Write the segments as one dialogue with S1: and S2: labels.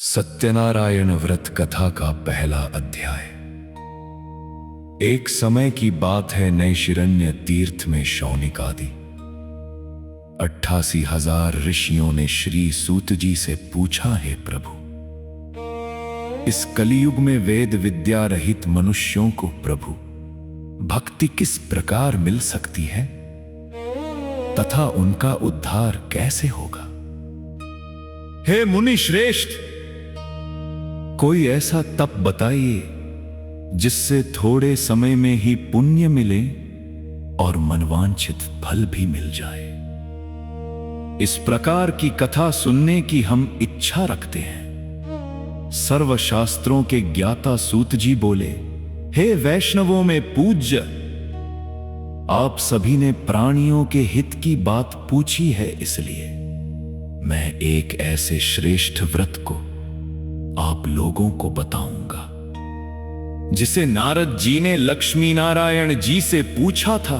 S1: सत्यनारायण व्रत कथा का पहला अध्याय। एक समय की बात है, नैशिरण्य तीर्थ में शौनिक आदि 88,000 ऋषियों ने श्री सूत जी से पूछा, हे प्रभु, इस कलियुग में वेद विद्या रहित मनुष्यों को प्रभु भक्ति किस प्रकार मिल सकती है तथा उनका उद्धार कैसे होगा? हे मुनि श्रेष्ठ, कोई ऐसा तप बताइए जिससे थोड़े समय में ही पुण्य मिले और मनवांछित फल भी मिल जाए। इस प्रकार की कथा सुनने की हम इच्छा रखते हैं। सर्वशास्त्रों के ज्ञाता सूत जी बोले, हे वैष्णवों में पूज्य, आप सभी ने प्राणियों के हित की बात पूछी है, इसलिए मैं एक ऐसे श्रेष्ठ व्रत को आप लोगों को बताऊंगा जिसे नारद जी ने लक्ष्मी नारायण जी से पूछा था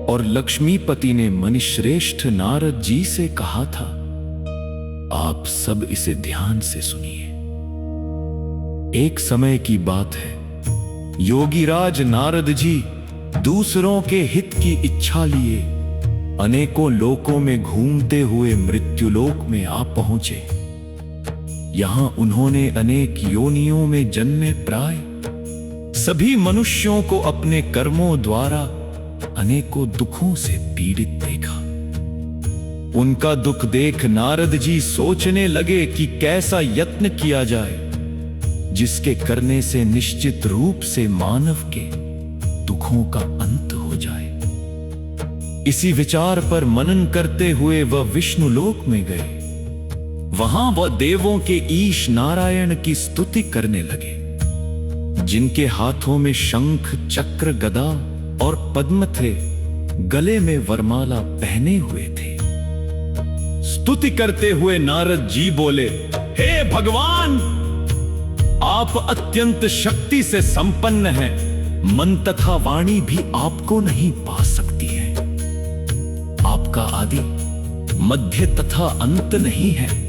S1: और लक्ष्मीपति ने मुनिश्रेष्ठ नारद जी से कहा था। आप सब इसे ध्यान से सुनिए। एक समय की बात है, योगीराज नारद जी दूसरों के हित की इच्छा लिए अनेकों लोकों में घूमते हुए मृत्युलोक में आ पहुंचे। यहां उन्होंने अनेक योनियों में जन्मे प्राय सभी मनुष्यों को अपने कर्मों द्वारा अनेकों दुखों से पीड़ित देखा। उनका दुख देख नारद जी सोचने लगे कि कैसा यत्न किया जाए जिसके करने से निश्चित रूप से मानव के दुखों का अंत हो जाए। इसी विचार पर मनन करते हुए वह विष्णुलोक में गए। वहां वह देवों के ईश नारायण की स्तुति करने लगे, जिनके हाथों में शंख चक्र गदा और पद्म थे, गले में वरमाला पहने हुए थे। स्तुति करते हुए नारद जी बोले, हे भगवान, आप अत्यंत शक्ति से संपन्न हैं, मन तथा वाणी भी आपको नहीं पा सकती है। आपका आदि मध्य तथा अंत नहीं है।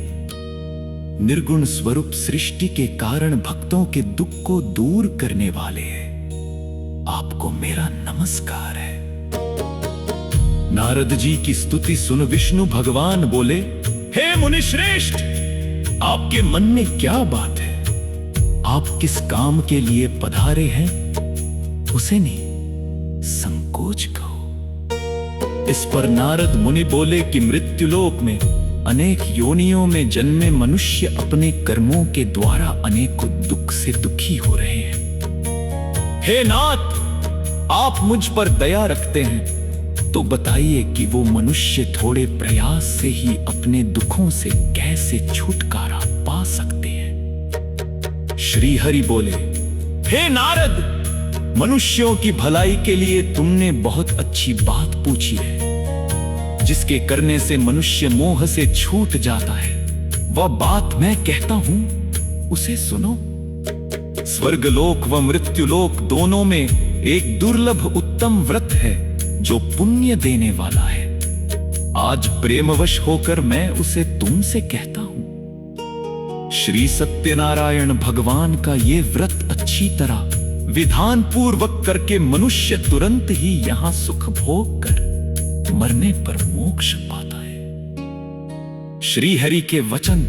S1: निर्गुण स्वरूप सृष्टि के कारण भक्तों के दुख को दूर करने वाले हैं। आपको मेरा नमस्कार है। नारद जी की स्तुति सुन विष्णु भगवान बोले, हे मुनिश्रेष्ठ, आपके मन में क्या बात है? आप किस काम के लिए पधारे हैं उसे नहीं संकोच कहो। इस पर नारद मुनि बोले कि मृत्युलोक में अनेक योनियों में जन्मे मनुष्य अपने कर्मों के द्वारा अनेकों दुख से दुखी हो रहे हैं। हे नाथ, आप मुझ पर दया रखते हैं तो बताइए कि वो मनुष्य थोड़े प्रयास से ही अपने दुखों से कैसे छुटकारा पा सकते हैं। श्री हरि बोले, हे नारद, मनुष्यों की भलाई के लिए तुमने बहुत अच्छी बात पूछी है। जिसके करने से मनुष्य मोह से छूट जाता है, वह बात मैं कहता हूं, उसे सुनो। स्वर्गलोक व मृत्युलोक दोनों में एक दुर्लभ उत्तम व्रत है जो पुण्य देने वाला है। आज प्रेमवश होकर मैं उसे तुमसे कहता हूं। श्री सत्यनारायण भगवान का ये व्रत अच्छी तरह विधान पूर्वक करके मनुष्य तुरंत ही यहां सुख भोग कर मरने पर मोक्ष पाता है। श्री हरि के वचन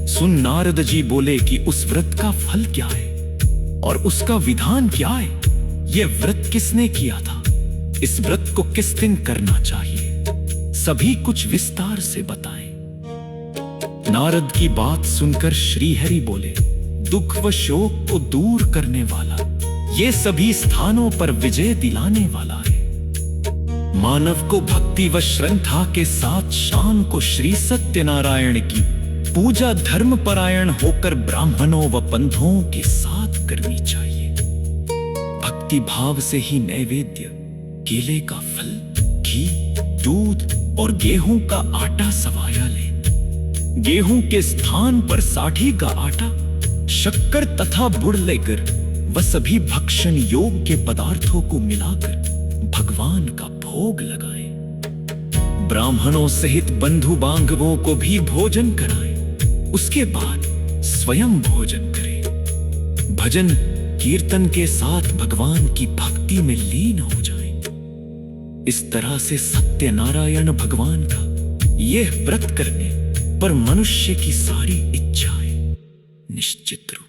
S1: सुन नारद जी बोले कि उस व्रत का फल क्या है और उसका विधान क्या है? यह व्रत किसने किया था? इस व्रत को किस दिन करना चाहिए? सभी कुछ विस्तार से बताएं। नारद की बात सुनकर श्री हरि बोले, दुख व शोक को दूर करने वाला, ये सभी स्थानों पर विजय दिलाने वाला है। मानव को भक्ति व श्रद्धा के साथ शाम को श्री सत्यनारायण की पूजा धर्म परायण होकर ब्राह्मणों व पंथों के साथ करनी चाहिए। भक्ति भाव से ही नैवेद्य, केले का फल, घी, दूध और गेहूं का आटा सवाया ले। गेहूं के स्थान पर साठी का आटा, शक्कर तथा गुड़ लेकर वह सभी भक्षण योग्य पदार्थों को मिलाकर भगवान का भोग लगाएं। ब्राह्मणों सहित बंधु बांधवों को भी भोजन कराएं। उसके बाद स्वयं भोजन करें, भजन कीर्तन के साथ भगवान की भक्ति में लीन हो जाएं। इस तरह से सत्यनारायण भगवान का यह व्रत करने पर मनुष्य की सारी इच्छाएं निश्चित रूप